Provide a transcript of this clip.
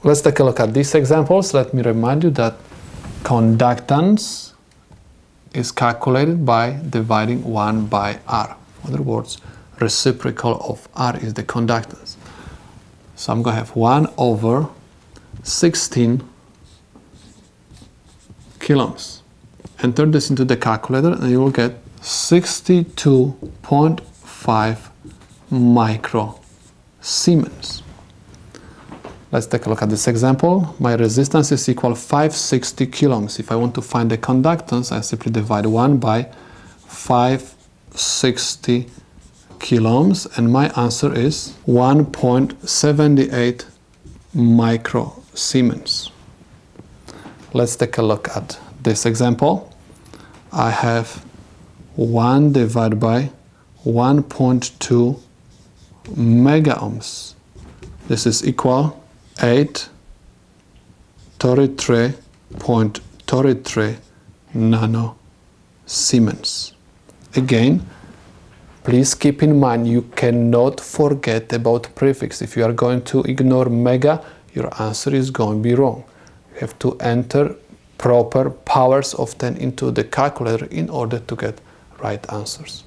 Let's take a look at these examples. Let me remind you that conductance is calculated by dividing 1 by R. In other words, reciprocal of R is the conductance. So I'm going to have 1 over 16 coulombs. Enter this into the calculator and you will get 62.5 micro Siemens. Let's take a look at this example. My resistance is equal 560 coulombs. If I want to find the conductance, I simply divide 1 by 560 coulombs, and my answer is 1.78 micro Siemens. Let's take a look at this example. I have 1 divided by 1.2 mega ohms. This is equal 833.33 nano Siemens. Again, please keep in mind you cannot forget about prefix. If you are going to ignore mega, your answer is going to be wrong. You have to enter proper powers of 10 into the calculator in order to get right answers.